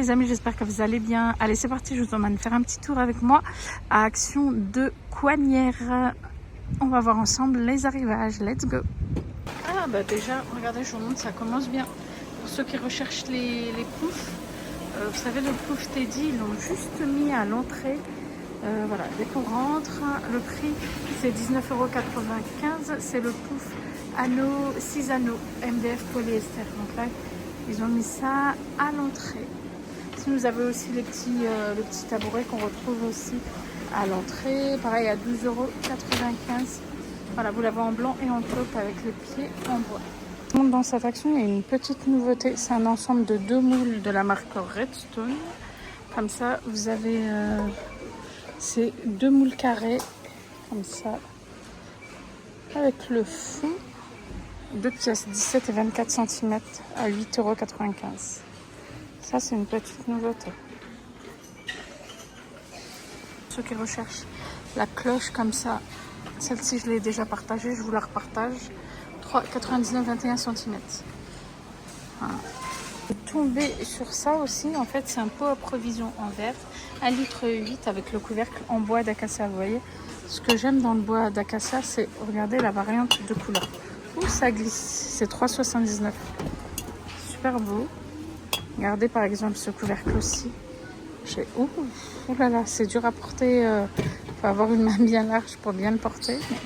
les amis, j'espère que vous allez bien. Allez, c'est parti, je vous emmène faire un petit tour avec moi à Action de Coignères. On va voir ensemble les arrivages. Let's go. Ah bah déjà, regardez, je vous montre, ça commence bien. Pour ceux qui recherchent les poufs, vous savez, le pouf Teddy, ils l'ont juste mis à l'entrée. Voilà, dès qu'on rentre, le prix c'est 19,95 €. C'est le pouf anneau, 6 anneaux MDF polyester. Donc là, ils ont mis ça à l'entrée. Si vous avez aussi le petit tabouret qu'on retrouve aussi à l'entrée, pareil à 12,95 €. Voilà, vous l'avez en blanc et en taupe avec les pieds en bois. Dans cette action, il y a une petite nouveauté. C'est un ensemble de 2 moules de la marque Redstone. Comme ça, vous avez ces 2 moules carrés, comme ça, avec le fond. 2 pièces, 17 et 24 cm à 8,95 €. Ça, c'est une petite nouveauté. Ceux qui recherchent la cloche comme ça, celle-ci, je l'ai déjà partagée, je vous la repartage. 3,99, 21 cm. Voilà. Tombé sur ça aussi, en fait, c'est un pot à provision en verre, 1,8 litre avec le couvercle en bois d'acacia. Vous voyez, ce que j'aime dans le bois d'acacia, c'est, regardez la variante de couleur. Ouh, ça glisse, c'est 3,79 €. Super beau. Regardez par exemple ce couvercle aussi. Ouh là là, c'est dur à porter. Faut avoir une main bien large pour bien le porter. Mais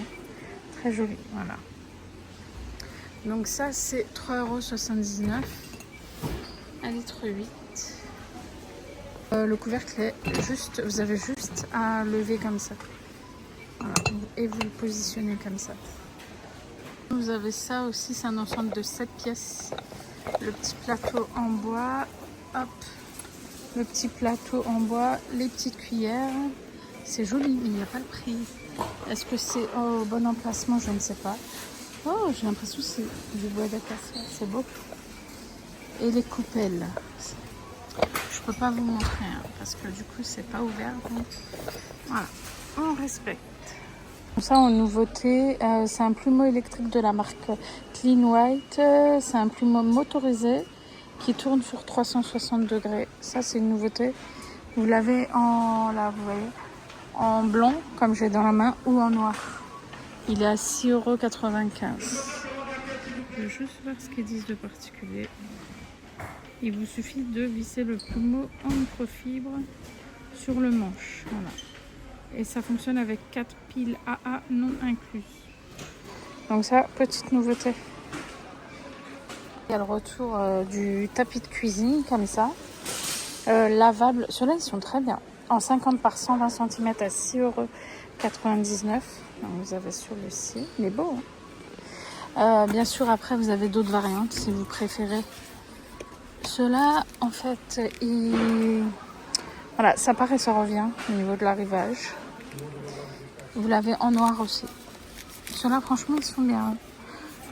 très joli, voilà. Donc ça, c'est 3,79 €, 1,8 litre. Le couvercle est juste, vous avez juste à lever comme ça. Voilà. Et vous le positionnez comme ça. Vous avez ça aussi, c'est un ensemble de 7 pièces. Le petit plateau en bois, hop, le petit plateau en bois, les petites cuillères. C'est joli, mais il n'y a pas le prix. Est-ce que c'est au bon emplacement? Je ne sais pas. Oh, j'ai l'impression que c'est du bois d'acacia, c'est beau. Et les coupelles. Je peux pas vous montrer hein, parce que du coup c'est pas ouvert. Donc voilà, on respecte. Ça en nouveauté, c'est un plumeau électrique de la marque Clean White. C'est un plumeau motorisé qui tourne sur 360 degrés. Ça c'est une nouveauté. Vous l'avez en, là vous voyez, en blanc comme j'ai dans la main ou en noir. Il est à 6,95 €. Je vais juste voir ce qu'ils disent de particulier. Il vous suffit de visser le plumeau en microfibre sur le manche. Voilà. Et ça fonctionne avec 4 piles AA non incluses. Donc ça, petite nouveauté. Il y a le retour du tapis de cuisine comme ça. Lavable. Ceux-là, ils sont très bien. En 50 par 120 cm à 6,99 €. Donc vous avez celui-ci. Il est beau. Hein, bien sûr, après, vous avez d'autres variantes si vous préférez. Ceux-là, en fait, voilà, ça part et ça revient au niveau de l'arrivage. Vous l'avez en noir aussi. Ceux-là, franchement, ils sont bien.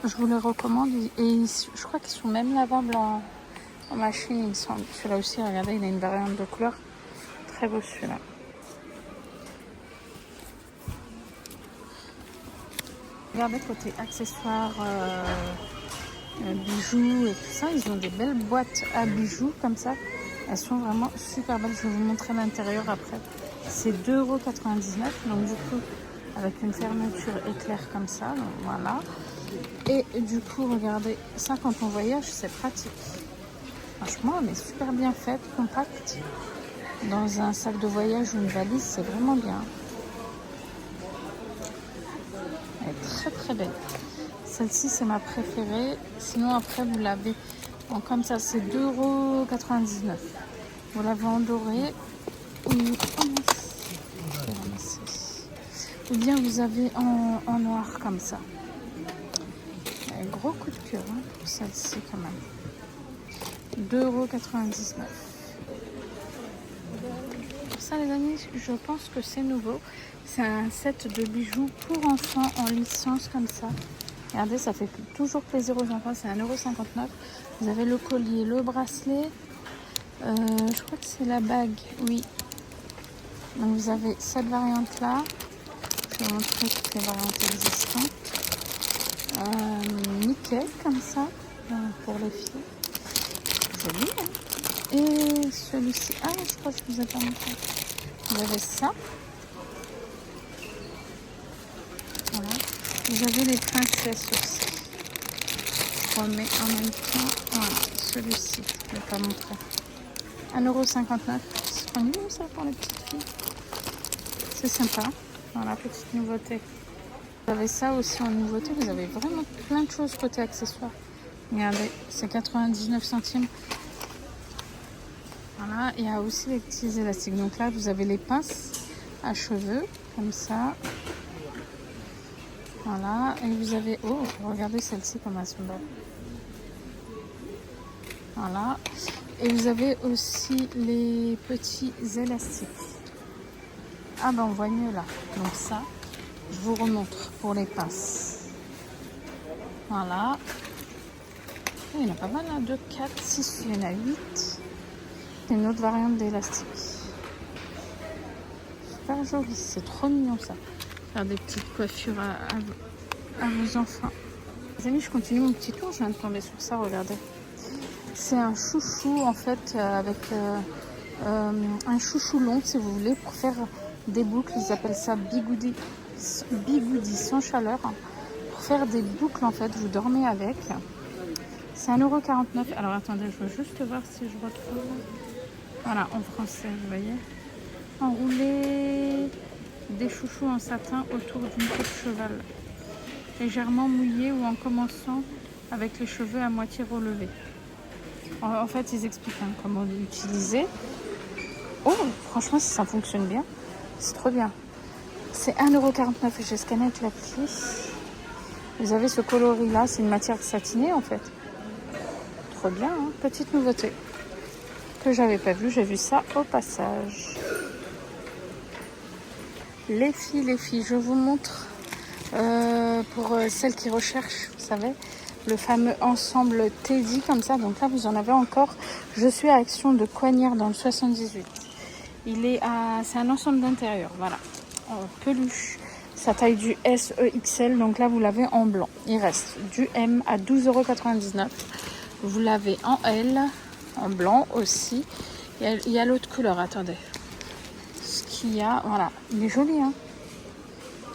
Je vous les recommande. Et je crois qu'ils sont même lavables en machine, il me semble. Celui-là aussi, regardez, il a une variante de couleur. Très beau celui-là. Regardez côté accessoires, bijoux et tout ça. Ils ont des belles boîtes à bijoux comme ça. Elles sont vraiment super belles. Je vais vous montrer l'intérieur après. C'est 2,99 €. Donc du coup, avec une fermeture éclair comme ça. Donc, voilà. Et du coup, regardez, ça quand on voyage, c'est pratique. Franchement, elle est super bien faite, compacte. Dans un sac de voyage ou une valise, c'est vraiment bien. Elle est très très belle. Celle-ci, c'est ma préférée. Sinon, après, vous l'avez en comme ça, c'est 2,99 €. Vous l'avez en doré. Ou bien vous avez en noir comme ça. Un gros coup de cœur hein, pour celle-ci quand même. 2,99 €. Pour ça les amis, je pense que c'est nouveau. C'est un set de bijoux pour enfants en licence comme ça. Regardez, ça fait toujours plaisir aux enfants. C'est 1,59 €. Vous avez le collier, le bracelet. Je crois que c'est la bague, oui. Donc vous avez cette variante là. Je vais vous montrer toutes les variantes existantes. Nickel comme ça pour les filles. Joli hein. Et celui-ci, ah je crois que je vous ai pas montré. Vous avez ça. Voilà. Vous avez les princesses aussi. Je remets en même temps. Voilà, celui-ci, je ne vais pas montrer. 1,59 €. C'est pas nul ça pour les petites filles. C'est sympa. Voilà, petite nouveauté. Vous avez ça aussi en nouveauté. Vous avez vraiment plein de choses côté accessoires. Regardez, c'est 99 centimes. Voilà, il y a aussi les petits élastiques. Donc là, vous avez les pinces à cheveux, comme ça. Voilà, et vous avez... Oh, regardez celle-ci comme elles sont belles. Voilà, et vous avez aussi les petits élastiques. Ah ben on voit mieux là. Donc ça, je vous remontre pour les pinces. Voilà. Il y en a pas mal, hein. 2, 4, 6, il y en a 8. C'est une autre variante d'élastique. Super joli, c'est trop mignon ça. Faire des petites coiffures à vos enfants. Les amis, je continue mon petit tour, je viens de tomber sur ça, regardez. C'est un chouchou en fait avec un chouchou long si vous voulez pour faire des boucles. Ils appellent ça bigoudi sans chaleur. Pour faire des boucles en fait, vous dormez avec. C'est 1,49 €. Alors attendez, je veux juste voir si je retrouve. Voilà, en français, vous voyez. Enrouler des chouchous en satin autour d'une queue de cheval. Légèrement mouillé ou en commençant avec les cheveux à moitié relevés. En fait, ils expliquent comment l'utiliser. Oh, franchement, si ça fonctionne bien, c'est trop bien. C'est 1,49 €. J'ai scanné avec l'appli. Vous avez ce coloris-là, c'est une matière satinée en fait. Trop bien, hein. Petite nouveauté que j'avais pas vue. J'ai vu ça au passage. Les filles, je vous montre pour celles qui recherchent, vous savez, le fameux ensemble Teddy comme ça. Donc là, vous en avez encore. Je suis à Action de Coignard dans le 78. C'est un ensemble d'intérieur, voilà, en peluche. Ça taille du S, E, XL. Donc là, vous l'avez en blanc. Il reste du M à 12,99 €. Vous l'avez en L, en blanc aussi. Il y a l'autre couleur, attendez. Ce qu'il y a, voilà. Il est joli, hein.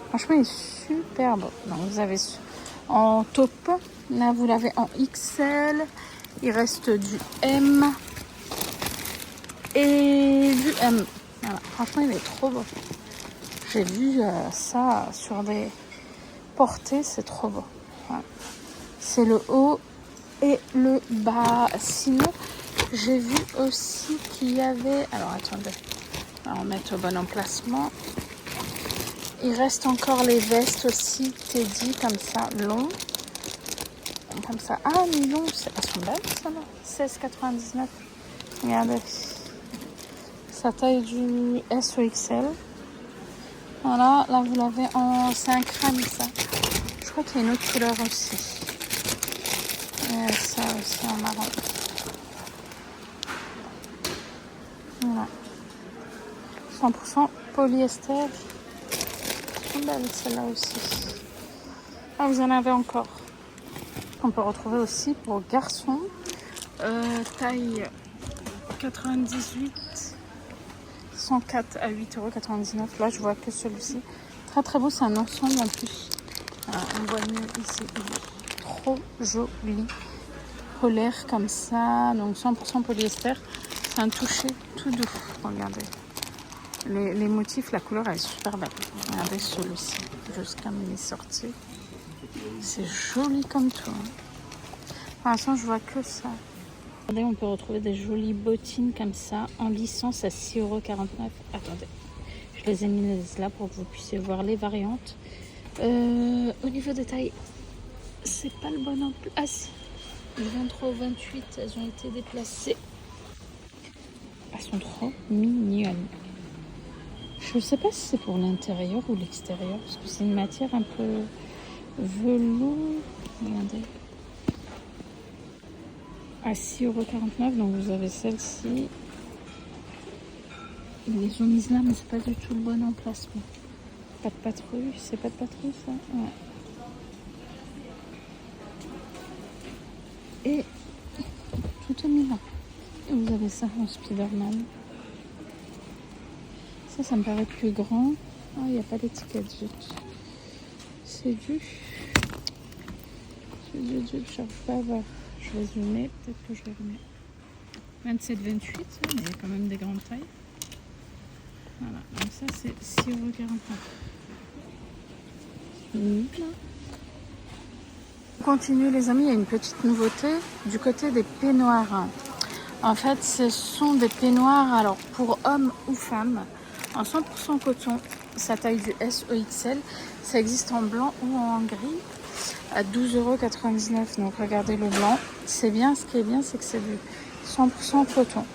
Franchement, il est super beau. Donc, vous avez en taupe. Là, vous l'avez en XL. Il reste du M et du M. Voilà. Franchement, il est trop beau. J'ai vu ça sur des portées. C'est trop beau. Voilà. C'est le haut et le bas. Sinon, j'ai vu aussi qu'il y avait... Alors, attendez. On va remettre au bon emplacement. Il reste encore les vestes aussi, Teddy, comme ça, long. Comme ça. Ah, mais non, elles sont belles, ça, là. 16,99 €. Regardez. Ça taille du S ou XL. Voilà, là, vous l'avez en... C'est un crâne, ça. Je crois qu'il y a une autre couleur aussi. Et ça aussi, en marron. Voilà. 100% polyester. Belle celle-là aussi. Ah, vous en avez encore. On peut retrouver aussi pour garçons. Taille 98, 104 à 8,99 €. Là, je vois que celui-ci. Très très beau, c'est un ensemble en plus. On voit mieux ici. Il est trop joli. Polaire comme ça. Donc 100% polyester. C'est un toucher tout doux. Regardez. Les motifs, la couleur elle est super belle. Regardez celui-ci, juste comme il est sorti. C'est joli comme tout. Pour l'instant, je vois que ça. Regardez, on peut retrouver des jolies bottines comme ça, en licence à 6,49 €. Attendez, je les ai mises là pour que vous puissiez voir les variantes. Au niveau des tailles, c'est pas le bon emploi. Ah si, du 23 au 28, elles ont été déplacées. Elles sont trop mignonnes. Je ne sais pas si c'est pour l'intérieur ou l'extérieur, parce que c'est une matière un peu velours. Regardez. À 6,49 €, donc vous avez celle-ci. Ils les ont mises là, mais c'est pas du tout le bon emplacement. Pas de patrouille, c'est pas de patrouille ça? Ouais. Et tout est mis là. vous avez ça en Spider-Man. Ça me paraît plus grand. Ah, il n'y a pas d'étiquette, zut. C'est du... Je n'arrive pas à voir. Je vais zoomer, peut-être que je vais remettre. 27-28, mais il y a quand même des grandes tailles. Voilà, donc ça c'est 6,49 €. On continue les amis, il y a une petite nouveauté du côté des peignoirs. En fait, ce sont des peignoirs alors pour hommes ou femmes en 100% coton. Ça taille du S au XL. Ça existe en blanc ou en gris à 12,99 €. Donc regardez le blanc. C'est bien, ce qui est bien, c'est que c'est du 100% coton.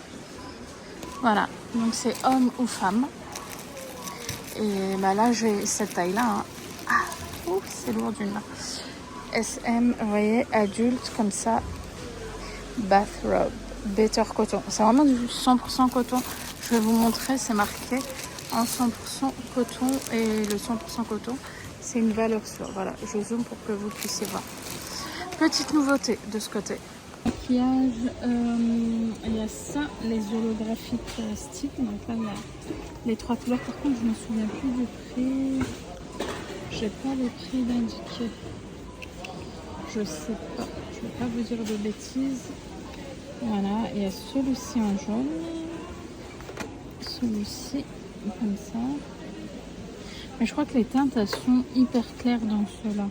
Voilà, donc c'est homme ou femme. Et bah là, j'ai cette taille-là. Hein. Ah, ouf, c'est lourd d'une main. SM, vous voyez, adulte, comme ça. Bathrobe, better coton. C'est vraiment du 100% coton. Je vais vous montrer, c'est marqué en 100% coton. Et le 100% coton, c'est une valeur sûre. Voilà, je zoome pour que vous puissiez voir. Petite nouveauté de ce côté. Maquillage, il y a ça, les holographiques style. Donc là, il y a les 3 couleurs. Par contre, je ne me souviens plus du prix. J'ai pas le prix d'indiquer. Je sais pas. Je ne vais pas vous dire de bêtises. Voilà, il y a celui-ci en jaune. Celui-ci comme ça. Mais je crois que les teintes, elles sont hyper claires dans ceux-là.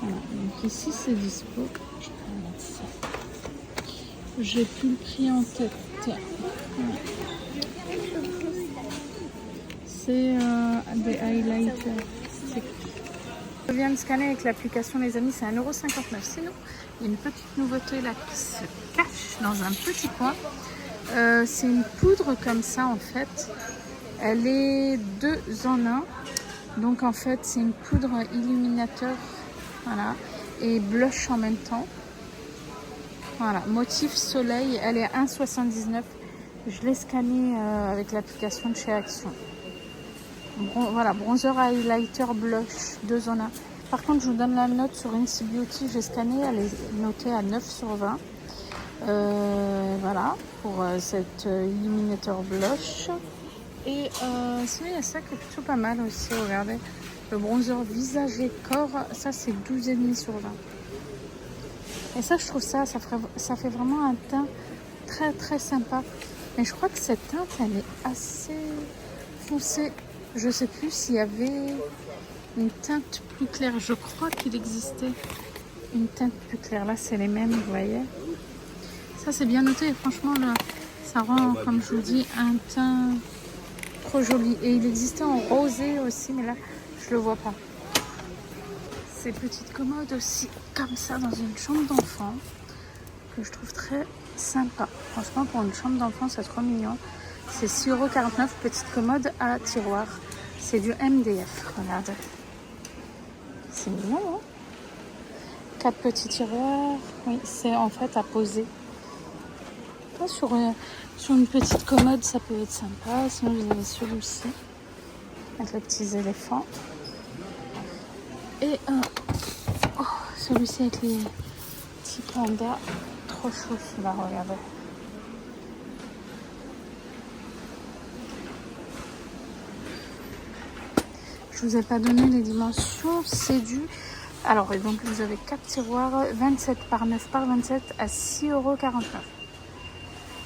Voilà, donc ici c'est dispo. Je vais mettre ça. J'ai plus le prix en tête. Voilà. C'est des highlighters. Je viens de scanner avec l'application les amis, c'est 1,59 €. Sinon, il y a une petite nouveauté là qui se cache dans un petit coin. C'est une poudre comme ça en fait. Elle est 2 en 1. Donc en fait c'est une poudre illuminateur. Voilà. Et blush en même temps. Voilà. Motif soleil. Elle est à 1,79 €. Je l'ai scanné avec l'application de chez Action. Voilà, bronzer, highlighter, blush, 2 en 1. Par contre, je vous donne la note sur Incy Beauty. J'ai scanné, elle est notée à 9 sur 20. Voilà, pour cette illuminateur blush. Et sinon, il y a ça qui est plutôt pas mal aussi. Regardez, le bronzer visage et corps, ça c'est 12,5 sur 20. Et ça, je trouve ça fait vraiment un teint très très sympa. Mais je crois que cette teinte, elle est assez foncée. Je sais plus s'il y avait une teinte plus claire. Je crois qu'il existait une teinte plus claire. Là, c'est les mêmes, vous voyez. Ça, c'est bien noté. Et franchement, là, ça rend, comme je vous dis, un teint trop joli. Et il existait en rosé aussi, mais là, je le vois pas. Ces petites commodes aussi, comme ça, dans une chambre d'enfant, que je trouve très sympa. Franchement, pour une chambre d'enfant, c'est trop mignon. C'est 6,49 €, petite commode à tiroir. C'est du MDF, regardez. C'est mignon, hein? 4 petits tiroirs. Oui, c'est en fait à poser. Sur une petite commode, ça peut être sympa. Sinon, vous avez celui-ci, avec les petits éléphants. Et celui-ci avec les petits pandas. Trop chaud celui-là, regardez. Je vous ai pas donné les dimensions, c'est du... Alors, et donc vous avez 4 tiroirs, 27 par 9 par 27 à 6,49 €.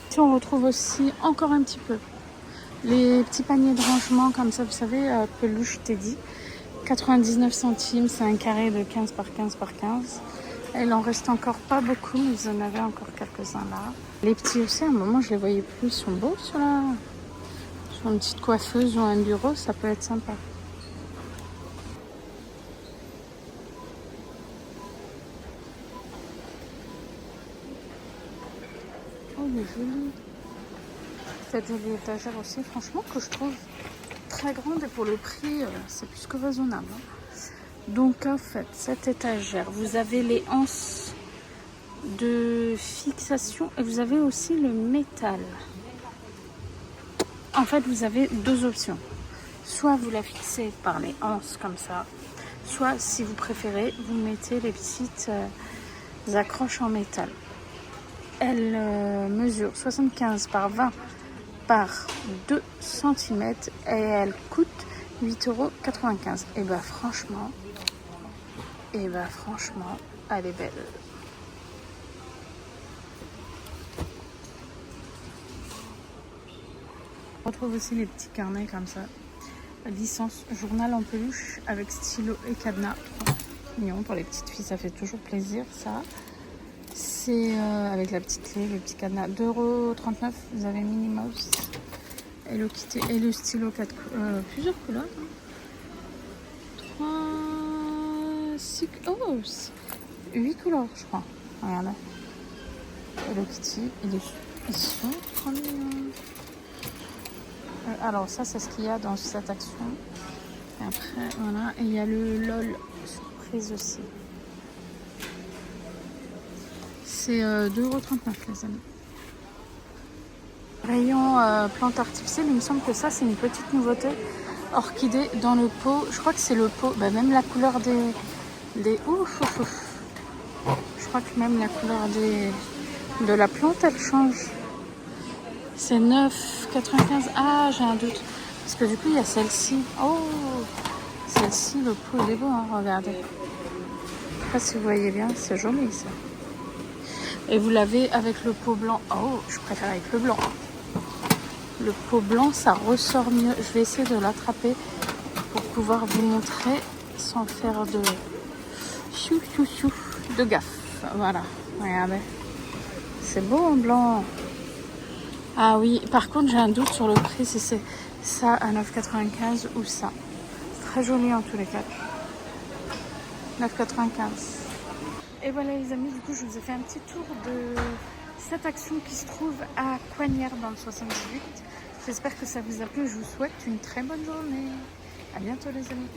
Ici, on retrouve aussi encore un petit peu les petits paniers de rangement, comme ça, vous savez, peluche Teddy. 99 centimes, c'est un carré de 15 par 15 par 15. Il en reste encore pas beaucoup, mais vous en avez encore quelques-uns là. Les petits aussi, à un moment, je les voyais plus, ils sont beaux sur une petite coiffeuse ou un bureau, ça peut être sympa. Oh, il est joli. Cette jolie étagère aussi, franchement, que je trouve très grande et pour le prix, c'est plus que raisonnable. Donc, en fait, cette étagère, vous avez les anses de fixation et vous avez aussi le métal. En fait, vous avez 2 options. Soit vous la fixez par les anses comme ça, soit, si vous préférez, vous mettez les petites accroches en métal. Elle mesure 75 par 20 par 2 cm et elle coûte 8,95 €. Et bah franchement, elle est belle. On retrouve aussi les petits carnets comme ça. Licence journal en peluche avec stylo et cadenas. Mignon pour les petites filles, ça fait toujours plaisir ça. C'est avec la petite clé, le petit cadenas. 2,39 €. Vous avez Minnie Mouse, Hello Kitty et le stylo plusieurs couleurs. 3, 6, 8 couleurs je crois. Regardez. Hello Kitty, ils sont trop mignons. Alors ça c'est ce qu'il y a dans cette action. Et après voilà, et il y a le LOL surprise aussi. C'est 2,39 € les amis. Rayon plantes artificielles, il me semble que ça c'est une petite nouveauté. Orchidée dans le pot, je crois que c'est le pot, bah, même la couleur des ouf. Je crois que même la couleur de la plante elle change. C'est 9,95 €. Ah, j'ai un doute. Parce que du coup, il y a celle-ci. Oh, celle-ci, le pot, il est beau, hein, regardez. Je sais pas si vous voyez bien, c'est joli, ça. Et vous l'avez avec le pot blanc. Oh, je préfère avec le blanc. Le pot blanc, ça ressort mieux. Je vais essayer de l'attraper pour pouvoir vous montrer sans faire de de gaffe. Voilà, regardez. C'est beau en blanc. Ah oui, par contre j'ai un doute sur le prix si c'est ça à 9,95 € ou ça. C'est très joli en tous les cas. 9,95 €. Et voilà les amis, du coup je vous ai fait un petit tour de cette action qui se trouve à Coignères dans le 78. J'espère que ça vous a plu, je vous souhaite une très bonne journée. À bientôt les amis.